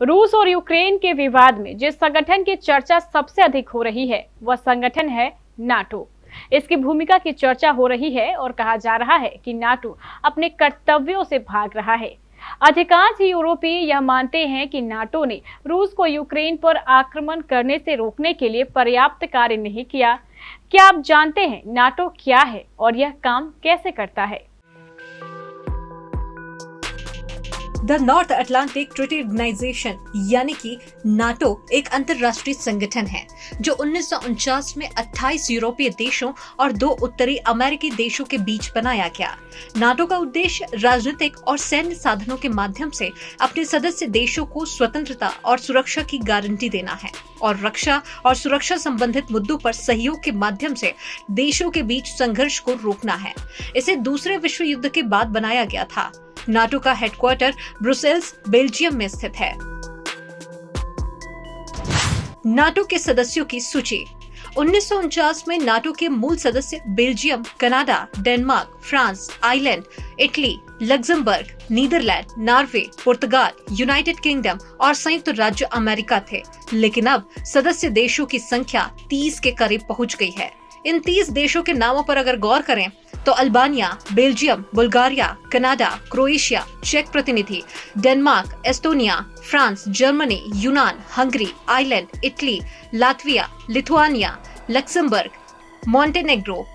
रूस और यूक्रेन के विवाद में जिस संगठन की चर्चा सबसे अधिक हो रही है वह संगठन है नाटो। इसकी भूमिका की चर्चा हो रही है और कहा जा रहा है कि नाटो अपने कर्तव्यों से भाग रहा है। अधिकांश यूरोपीय यह मानते हैं कि नाटो ने रूस को यूक्रेन पर आक्रमण करने से रोकने के लिए पर्याप्त कार्य नहीं किया। क्या आप जानते हैं नाटो क्या है और यह काम कैसे करता है? The North Atlantic Treaty Organization यानी कि नाटो एक अंतर्राष्ट्रीय संगठन है जो 1949 में 28 यूरोपीय देशों और 2 उत्तरी अमेरिकी देशों के बीच बनाया गया। नाटो का उद्देश्य राजनीतिक और सैन्य साधनों के माध्यम से अपने सदस्य देशों को स्वतंत्रता और सुरक्षा की गारंटी देना है और रक्षा और सुरक्षा संबंधित मुद्दों पर सहयोग के माध्यम से देशों के बीच संघर्ष को रोकना है। इसे दूसरे विश्व युद्ध के बाद बनाया गया था। नाटो का हेडक्वार्टर ब्रुसेल्स, बेल्जियम में स्थित है। नाटो के सदस्यों की सूची। 1949 में नाटो के मूल सदस्य Belgium, Canada, Denmark, France, Ireland, Italy, Luxembourg, Netherland, Norway, पुर्तगाल, यूनाइटेड किंगडम और संयुक्त राज्य अमेरिका थे। लेकिन अब सदस्य देशों की संख्या 30 के करीब पहुंच गई है। इन 30 देशों के नामों पर अगर गौर करें तो Albania, Belgium, Bulgaria, Canada, Croatia, चेक प्रतिनिधि, डेनमार्क, एस्टोनिया, फ्रांस, जर्मनी, यूनान, Hungary, Ireland, Italy, Latvia, Lithuania, Luxembourg, Montenegro,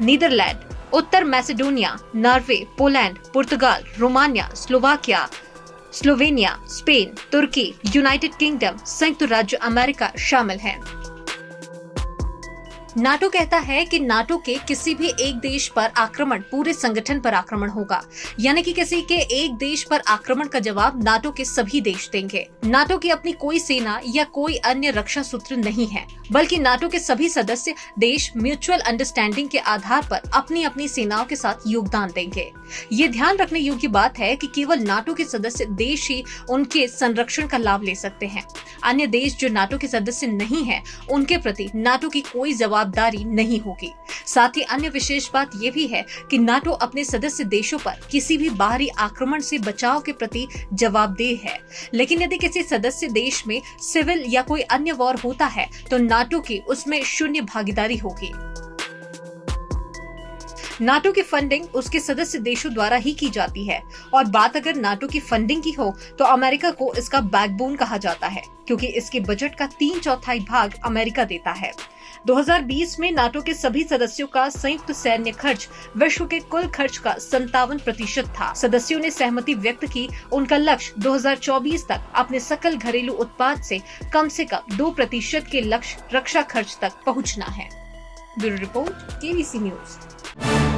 Netherland, उत्तर मैसेडोनिया, नॉर्वे, पोलैंड, पुर्तगाल, रोमानिया, स्लोवाकिया, स्लोवेनिया, स्पेन, तुर्की, यूनाइटेड किंगडम, संयुक्त राज्य अमेरिका शामिल हैं। नाटो कहता है कि नाटो के किसी भी एक देश पर आक्रमण पूरे संगठन पर आक्रमण होगा, यानी कि किसी के एक देश पर आक्रमण का जवाब नाटो के सभी देश देंगे। नाटो की अपनी कोई सेना या कोई अन्य रक्षा सूत्र नहीं है, बल्कि नाटो के सभी सदस्य देश म्यूचुअल अंडरस्टैंडिंग के आधार पर अपनी अपनी सेनाओं के साथ योगदान देंगे। ये ध्यान रखने योग्य बात है कि केवल नाटो के सदस्य देश ही उनके संरक्षण का लाभ ले सकते हैं। अन्य देश जो नाटो के सदस्य नहीं है, उनके प्रति नाटो की कोई जवाबदारी नहीं होगी। साथ ही अन्य विशेष बात यह भी है कि नाटो अपने सदस्य देशों पर किसी भी बाहरी आक्रमण से बचाव के प्रति जवाबदेह है। लेकिन यदि किसी सदस्य देश में सिविल या कोई अन्य वॉर होता है तो नाटो की उसमें शून्य भागीदारी होगी। नाटो की फंडिंग उसके सदस्य देशों द्वारा ही की जाती है और बात अगर नाटो की फंडिंग की हो तो अमेरिका को इसका बैकबोन कहा जाता है, क्योंकि इसके बजट का 3/4 भाग अमेरिका देता है। 2020 में नाटो के सभी सदस्यों का संयुक्त सैन्य खर्च विश्व के कुल खर्च का 57% था। सदस्यों ने सहमति व्यक्त की उनका लक्ष्य 2024 तक अपने सकल घरेलू उत्पाद से कम 2% के लक्ष्य रक्षा खर्च तक पहुंचना है। Bureau report, KBC news.